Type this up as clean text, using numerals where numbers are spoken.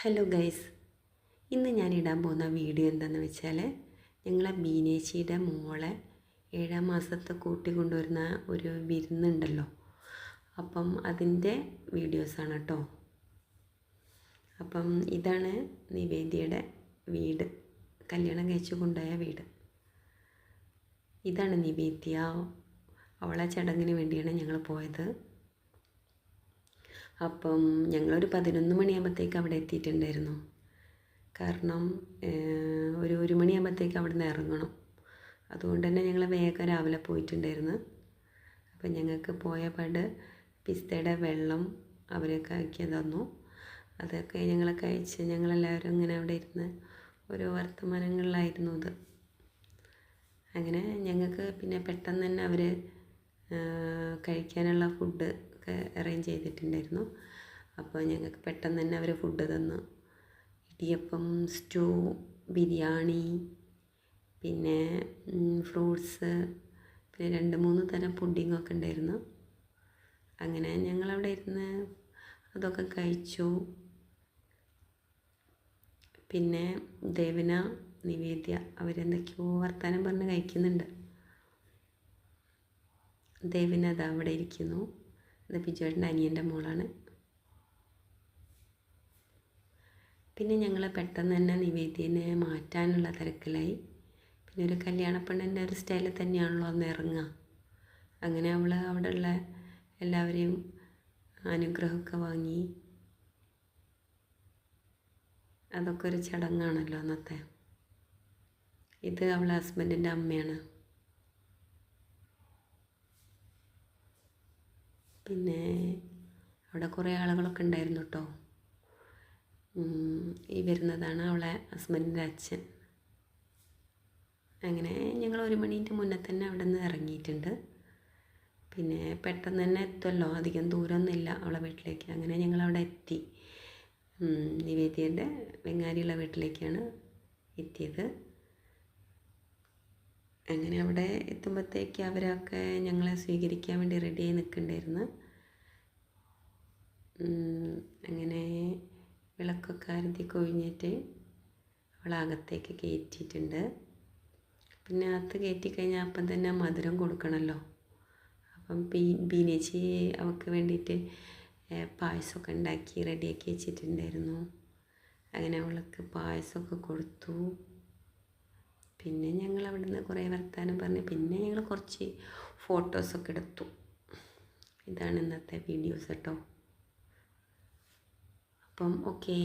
Hello guys, ഇന്ന് ഞാൻ ഇടാൻ പോകുന്ന വീഡിയോ എന്താണെന്ന് വെച്ചാൽ ഞങ്ങളെ ബീനേച്ചിയുടെ മോളെ 7 മാസത്തെ കൂട്ടിക്കൊണ്ടുവരുന്ന ഒരു വിരുന്നുണ്ടല്ലോ, അപ്പം അതിൻ്റെ വീഡിയോസാണ് കേട്ടോ. അപ്പം ഇതാണ് നിവേദ്യയുടെ വീട്, കല്യാണം കഴിച്ച് കൊണ്ടുപോയ വീട്. ഇതാണ് നിവേദ്യ, അവളെ ചടങ്ങിന് വേണ്ടിയാണ് ഞങ്ങൾ പോയത്. അപ്പം ഞങ്ങളൊരു 11 മണിയാകുമ്പോഴത്തേക്ക് അവിടെ എത്തിയിട്ടുണ്ടായിരുന്നു. കാരണം ഒരു മണിയാകുമ്പോഴത്തേക്ക് അവിടെ നിന്ന് ഇറങ്ങണം. അതുകൊണ്ട് തന്നെ ഞങ്ങൾ വേഗം രാവിലെ പോയിട്ടുണ്ടായിരുന്നു. അപ്പം ഞങ്ങൾക്ക് പോയ പാട് പിസ്തയുടെ വെള്ളം അവരൊക്കെ ആക്കി തന്നു. അതൊക്കെ ഞങ്ങൾ കഴിച്ച് ഞങ്ങളെല്ലാവരും ഇങ്ങനെ അവിടെ ഇരുന്ന് ഓരോ വർത്തമാനങ്ങളിലായിരുന്നു ഇത്. അങ്ങനെ ഞങ്ങൾക്ക് പിന്നെ പെട്ടെന്ന് തന്നെ അവർ കഴിക്കാനുള്ള ഫുഡ് ഒക്കെ അറേഞ്ച് ചെയ്തിട്ടുണ്ടായിരുന്നു. അപ്പോൾ ഞങ്ങൾക്ക് പെട്ടെന്ന് തന്നെ അവർ ഫുഡ് തന്നു. ഇടിയപ്പം, സ്റ്റൂ, ബിരിയാണി, പിന്നെ ഫ്രൂട്ട്സ്, പിന്നെ 2-3 തരം പുഡിങ്ങൊക്കെ ഉണ്ടായിരുന്നു. അങ്ങനെ ഞങ്ങളവിടെ ഇരുന്ന് അതൊക്കെ കഴിച്ചു. പിന്നെ ദേവന, നിവേദ്യ അവരെന്തൊക്കെയോ വർത്തമാനം പറഞ്ഞ് കഴിക്കുന്നുണ്ട്. ദേവന അത് അവിടെ ഇരിക്കുന്നു. അത് ബിജുവേട്ടൻ്റെ അനിയൻ്റെ മോളാണ്. പിന്നെ ഞങ്ങൾ പെട്ടെന്ന് തന്നെ നിവേദ്യനെ മാറ്റാനുള്ള തിരക്കിലായി. പിന്നെ ഒരു കല്യാണപ്പെണ്ണിൻ്റെ ഒരു സ്റ്റൈലിൽ തന്നെയാണല്ലോ അന്ന് ഇറങ്ങുക. അങ്ങനെ അവൾ അവിടെയുള്ള എല്ലാവരെയും അനുഗ്രഹമൊക്കെ വാങ്ങി. അതൊക്കെ ഒരു ചടങ്ങാണല്ലോ അന്നത്തെ. ഇത് അവളെ ഹസ്ബൻഡിൻ്റെ അമ്മയാണ്. പിന്നെ അവിടെ കുറേ ആളുകളൊക്കെ ഉണ്ടായിരുന്നു കേട്ടോ. ഈ വരുന്നതാണ് അവളെ ഹസ്ബൻഡിൻ്റെ അച്ഛൻ. അങ്ങനെ ഞങ്ങൾ 1 മണീൻ്റെ മുന്നേ തന്നെ അവിടെ നിന്ന് ഇറങ്ങിയിട്ടുണ്ട്. പിന്നെ പെട്ടെന്ന് തന്നെ എത്തുമല്ലോ, അധികം ദൂരമൊന്നുമില്ല അവളെ വീട്ടിലേക്ക്. അങ്ങനെ ഞങ്ങളവിടെ എത്തി. നിവേദ്യൻ്റെ വെങ്ങാരിയുള്ള വീട്ടിലേക്കാണ് എത്തിയത്. അങ്ങനെ അവിടെ എത്തുമ്പോഴത്തേക്ക് അവരൊക്കെ ഞങ്ങളെ സ്വീകരിക്കാൻ വേണ്ടി റെഡിയായി നിൽക്കുന്നുണ്ടായിരുന്നു. അങ്ങനെ വിളക്കൊക്കെ അരുതി കൊഴിഞ്ഞിട്ട് അവളകത്തേക്ക് കയറ്റിയിട്ടുണ്ട്. പിന്നെ അകത്ത് കയറ്റി കഴിഞ്ഞാൽ അപ്പം തന്നെ മധുരം കൊടുക്കണമല്ലോ. അപ്പം ബീനേച്ചി അവൾക്ക് വേണ്ടിയിട്ട് പായസമൊക്കെ ഉണ്ടാക്കി റെഡിയാക്കി വെച്ചിട്ടുണ്ടായിരുന്നു. അങ്ങനെ അവൾക്ക് പായസമൊക്കെ കൊടുത്തു. പിന്നെ ഞങ്ങൾ അവിടെ നിന്ന് കുറേ വർത്തമാനം പറഞ്ഞ് പിന്നെ ഞങ്ങൾ കുറച്ച് ഫോട്ടോസൊക്കെ എടുത്തു. ഇതാണ് ഇന്നത്തെ വീഡിയോസ് കേട്ടോ. അപ്പം ഓക്കേ.